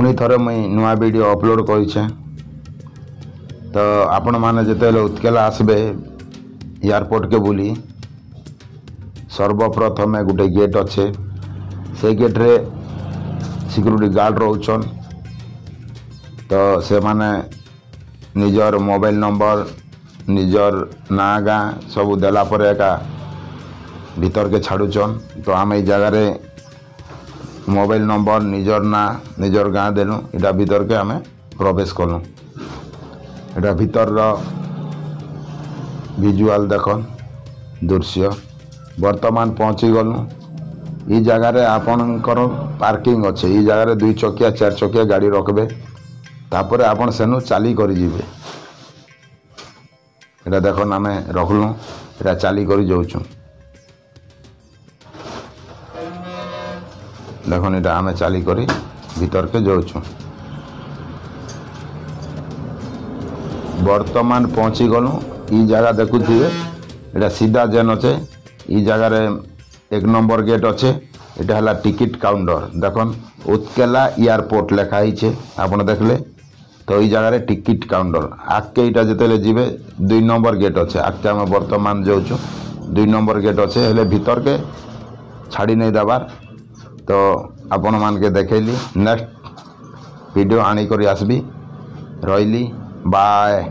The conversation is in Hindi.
पुणी थरे मुई नुआ वीडियो अपलोड करें। तो आपण मैंने जिते उत्केला आसबे एयरपोर्ट के बुली सर्वप्रथम गोटे गेट अच्छे से गेट रे सिक्यूरिटी गार्ड रोचन। तो से माने निजर मोबाइल नंबर निजर ना गाँ सब देला पर एका भीतर के छाड़ुचन। तो आम ये जगार मोबाइल नंबर निजर ना निजर गाँ देलु इटा भीतर के आम प्रवेश कलु। इटा भीतर विजुआल देखन दृश्य वर्तमान पहुँची गलु। ये जगार आपणकर पार्किंग अच्छे ये जगार 2 चकिया 4 चकिया गाड़ी रखबे तापर आपण सेनु चाली करी जीवे। इटा देखन आम रखलु इटा चाली करी जाऊँ देखन इटा आम चाली करी भीतर के जाऊँ। वर्तमान पहुँची गलु ई जगह देखुए इटा सीधा जेन अच्छे ई जगार 1 नंबर गेट अच्छे इटा हला टिकट काउंटर देखन उत्केला एयरपोर्ट लिखाई छे आपन देखले। तो ई जगार टिकट काउंटर आगे इटा जिते जीवे 2 नंबर गेट अच्छे आगे आम वर्तमान जाऊँ 2 नंबर गेट अच्छे हेले भीतर के छाड़ी नहीं दबार। तो आपण मान के देखली नेक्स्ट वीडियो आनी करी आसबी रही बाय।